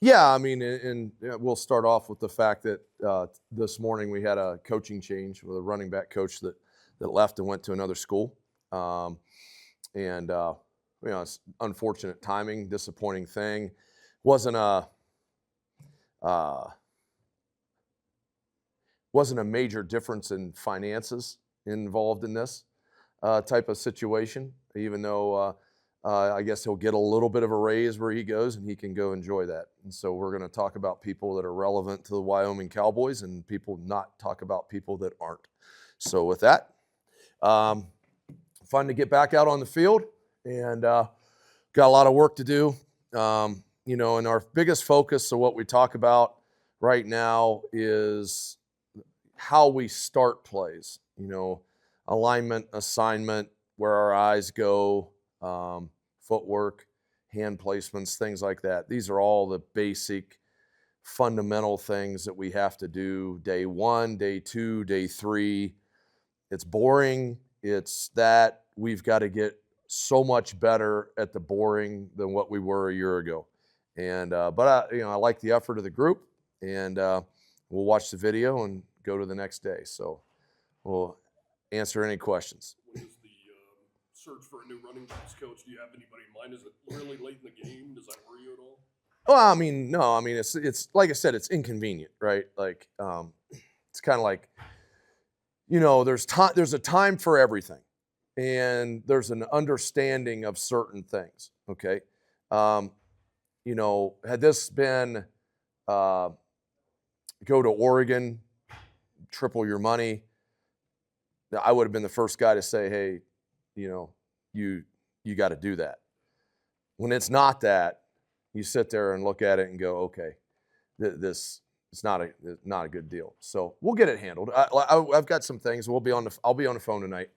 Yeah, I mean, and we'll start off with the fact that this morning we had a coaching change with a running back coach that left and went to another school, um, and it's unfortunate timing, disappointing thing. wasn't a uh, wasn't a major difference in finances involved in this type of situation, even though I guess he'll get a little bit of a raise where he goes and he can go enjoy that. And so we're going to talk about people that are relevant to the Wyoming Cowboys and people not talk about people that aren't. So with that, um, fun to get back out on the field and got a lot of work to do. And our biggest focus of what we talk about right now is how we start plays, alignment, assignment, where our eyes go, footwork, hand placements, things like that. These are all the basic fundamental things that we have to do day one, day two, day three. It's boring. It's that we've got to get so much better at the boring than what we were a year ago. And but I like the effort of the group, and we'll watch the video and go to the next day. So we'll answer any questions. When is the search for a new running backs coach? Do you have anybody in mind? Is it really late in the game? Does that worry you at all? Well, I mean, no. I mean, it's like I said, it's inconvenient, right? Like it's kind of like, there's a time for everything, and there's an understanding of certain things. Okay, had this been go to Oregon, triple your money, I would have been the first guy to say, hey, you got to do that. When it's not that, you sit there and look at it and go, okay, this is not a good deal. So we'll get it handled. I've got some things. I'll be on the phone tonight.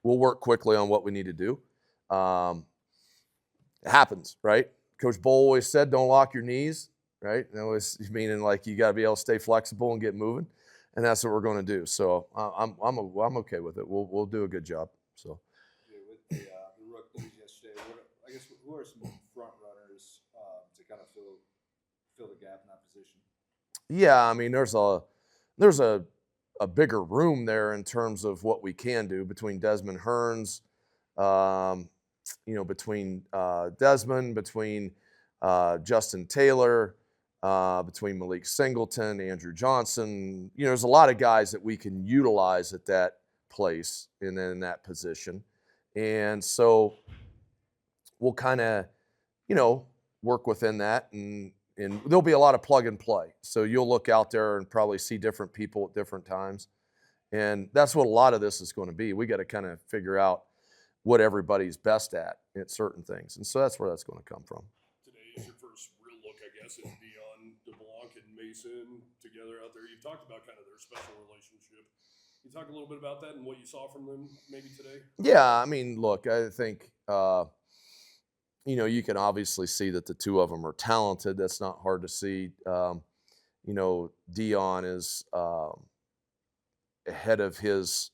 We'll work quickly on what we need to do. It happens, right? Coach Bowl always said, don't lock your knees, right? That was meaning like you got to be able to stay flexible and get moving. And that's what we're going to do. So I'm okay with it. We'll do a good job. So with the Rook news yesterday, who are some front runners to kind of fill the gap in that position? Yeah, I mean there's a bigger room there in terms of what we can do between Desmond Hearns, between Desmond, between Justin Taylor. Between Malik Singleton, Andrew Johnson, there's a lot of guys that we can utilize at that place and then in that position. And so we'll kind of, work within that and there'll be a lot of plug and play. So you'll look out there and probably see different people at different times. And that's what a lot of this is going to be. We got to kind of figure out what everybody's best at certain things. And so that's where that's going to come from. Today is your first real look, I guess, at Dion, DeBlanc, and Mason together out there. You've talked about kind of their special relationship. Can you talk a little bit about that and what you saw from them maybe today? Yeah, I mean, look, I think, you can obviously see that the two of them are talented. That's not hard to see. Dion is ahead of his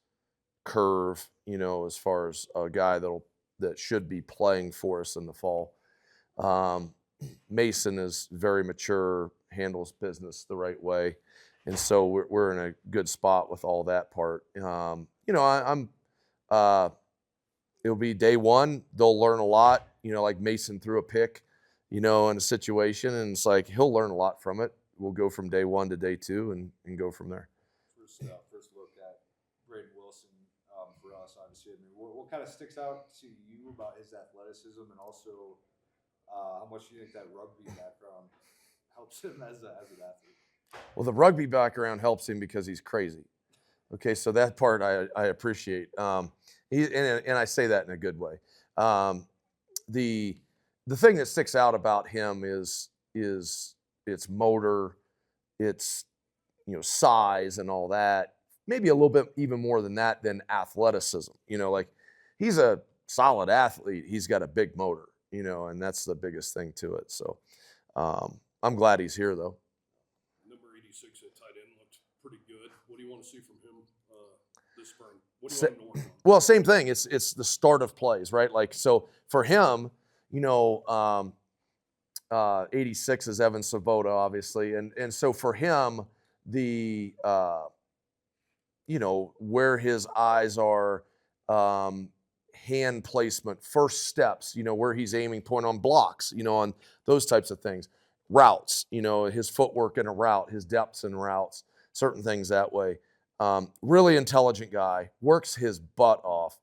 curve, as far as a guy that should be playing for us in the fall. Mason is very mature, handles business the right way, and so we're in a good spot with all that part. It'll be day one. They'll learn a lot. Like Mason threw a pick, in a situation, and it's like he'll learn a lot from it. We'll go from day one to day two and go from there. First look at Braden Wilson for us, obviously. I mean, what kind of sticks out to you about his athleticism, and also how much do you think that rugby background helps him as an athlete? Well, the rugby background helps him because he's crazy. Okay, so that part I appreciate. And I say that in a good way. The thing that sticks out about him is its motor, its size and all that. Maybe a little bit even more than that than athleticism. Like he's a solid athlete. He's got a big motor. And that's the biggest thing to it. So I'm glad he's here, though. Number 86 at tight end looked pretty good. What do you want to see from him this spring? What do you want him to work on? Well, same thing. It's the start of plays, right? Like, so for him, 86 is Evan Svoboda, obviously, and so for him, the where his eyes are, hand placement, first steps, where he's aiming point on blocks, on those types of things, routes, his footwork in a route, his depths in routes, certain things that way. Really intelligent guy, works his butt off.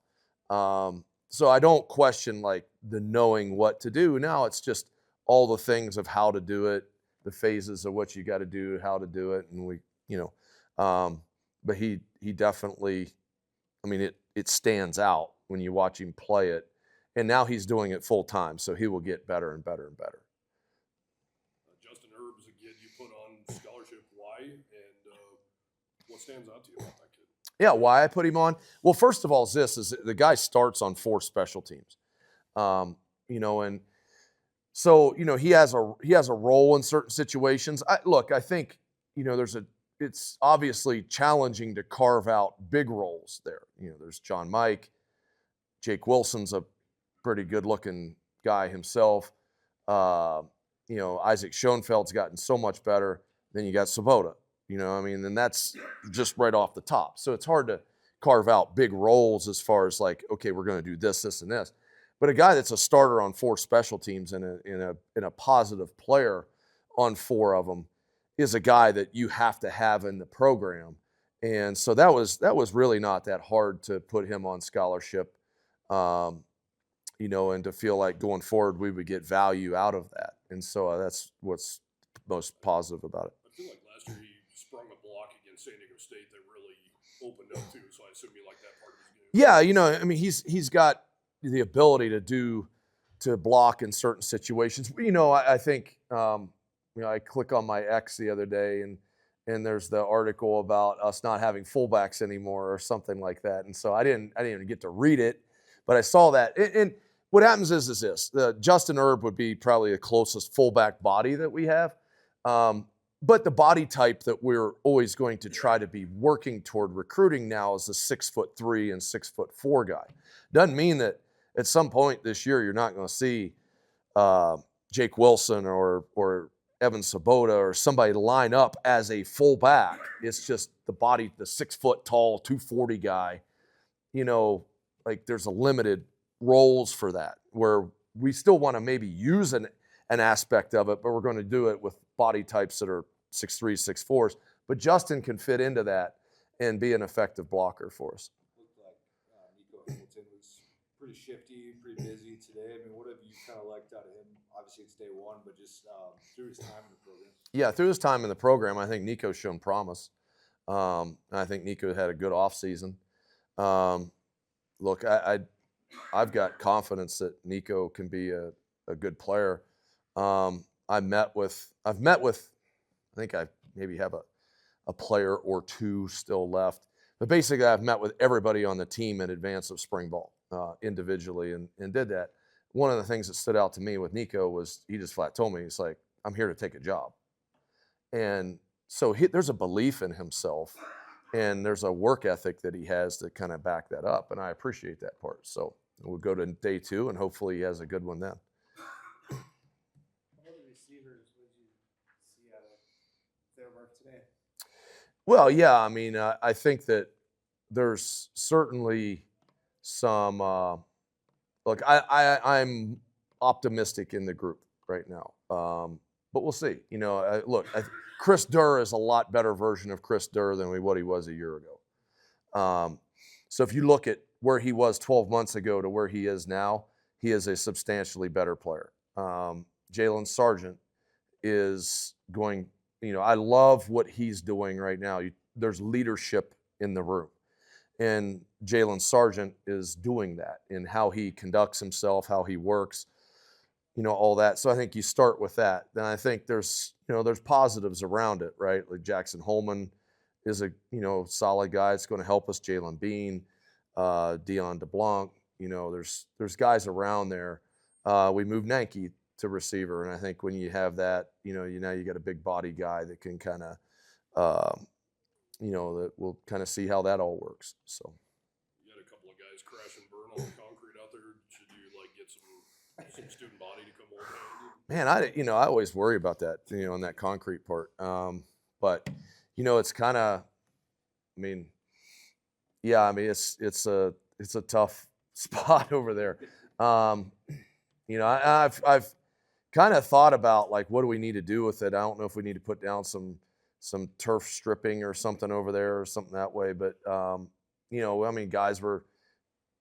So I don't question like the knowing what to do. Now it's just all the things of how to do it, the phases of what you got to do, how to do it, and but he definitely, I mean, it stands out when you watch him play it, and now he's doing it full time, so he will get better and better and better. Justin Erb is a kid you put on scholarship. Why, and what stands out to you about that kid? Yeah, why I put him on? Well, first of all, this is the guy starts on 4 special teams, and so he has a role in certain situations. I think it's obviously challenging to carve out big roles there. There's John Mike, Jake Wilson's a pretty good looking guy himself. Isaac Schoenfeld's gotten so much better. Then you got Svoboda, and that's just right off the top. So it's hard to carve out big roles as far as like, okay, we're going to do this, this, and this. But a guy that's a starter on 4 special teams and in a positive player on 4 of them is a guy that you have to have in the program. And so that was really not that hard to put him on scholarship, and to feel like going forward we would get value out of that. And so that's what's most positive about it. I feel like last year he sprung a block against San Diego State that really opened up too. So I assume you like that part of his game. Yeah, I mean he's got the ability to block in certain situations. I think I click on my X the other day and there's the article about us not having fullbacks anymore or something like that. And so I didn't even get to read it, but I saw that. And what happens is this: Justin Erb would be probably the closest fullback body that we have. But the body type that we're always going to try to be working toward recruiting now is the 6'3" and 6'4" guy. Doesn't mean that at some point this year you're not going to see Jake Wilson or Evan Svoboda or somebody line up as a fullback. It's just the body, the 6 foot tall, 240 guy. Like there's a limited roles for that where we still want to maybe use an aspect of it, but we're going to do it with body types that are 6'3", 6'4". But Justin can fit into that and be an effective blocker for us. Looked like Nico Hamilton was pretty shifty, pretty busy today. I mean, what have you kind of liked out of him? Obviously, it's day one, but just through his time in the program. Yeah, through his time in the program, I think Nico's shown promise. I think Nico had a good offseason. Look, I've got confidence that Nico can be a good player. I've met with, I think I maybe have a player or 2 still left. But basically, I've met with everybody on the team in advance of spring ball individually and did that. One of the things that stood out to me with Nico was he just flat told me, he's like, I'm here to take a job. And so there's a belief in himself and there's a work ethic that he has to kind of back that up. And I appreciate that part. So we'll go to day 2 and hopefully he has a good one then. What other receivers would you see out of their work today? Well, yeah, I mean, I think that there's certainly some. Look, I'm optimistic in the group right now, but we'll see. Chris Durr is a lot better version of Chris Durr than what he was a year ago. So if you look at where he was 12 months ago to where he is now, he is a substantially better player. Jalen Sargent is going. I love what he's doing right now. There's leadership in the room. And Jalen Sargent is doing that in how he conducts himself, how he works, all that. So I think you start with that. Then I think there's positives around it, right? Like Jackson Holman is a, solid guy. It's going to help us. Jalen Bean, Dion DeBlanc, there's guys around there. We moved Nanke to receiver. And I think when you have that, now you got a big body guy that can kind of, that we'll kind of see how that all works. So. You got a couple of guys crash and burn on the concrete out there. Should you get some student body to come work Man, I always worry about that, on that concrete part. But it's kind of, I mean, yeah, I mean, it's a tough spot over there. Um, I've kind of thought about like, what do we need to do with it? I don't know if we need to put down some turf stripping or something over there or something that way. But I mean, guys were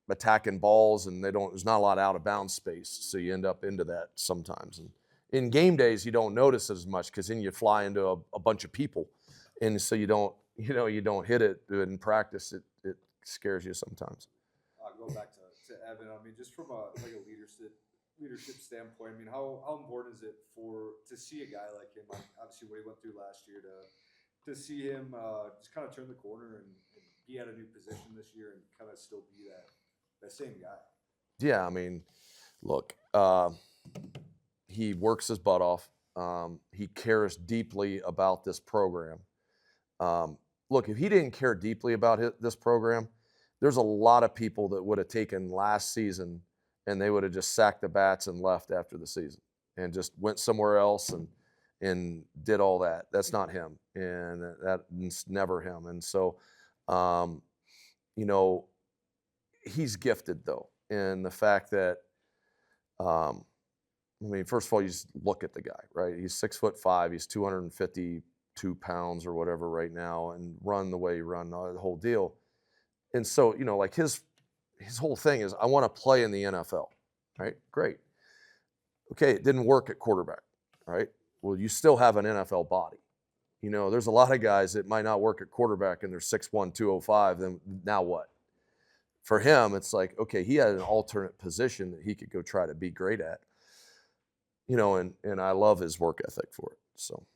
attacking balls and there's not a lot of out of bounds space, so you end up into that sometimes. And in game days, you don't notice it as much because then you fly into a bunch of people, and so you don't hit it in practice. It scares you sometimes. Going back to Evan, I mean, just from a leadership standpoint, I mean, how important is it to see a guy like him, like obviously what he went through last year, to see him just kind of turn the corner and be at a new position this year and kind of still be that same guy? Yeah, I mean, look, he works his butt off. He cares deeply about this program. Look, if he didn't care deeply about this program, there's a lot of people that would have taken last season and they would have just sacked the bats and left after the season and just went somewhere else and did all that. That's not him, and that's never him. And so, you know, he's gifted though, in the fact that, I mean, first of all, you just look at the guy, right? He's 6'5", he's 252 pounds or whatever right now, and run the way he run, the whole deal. And so, like his whole thing is, I want to play in the NFL, right? Great. Okay, it didn't work at quarterback, right? Well, you still have an NFL body. There's a lot of guys that might not work at quarterback and they're 6'1", 205, then now what? For him, it's like, okay, he had an alternate position that he could go try to be great at, and I love his work ethic for it, so.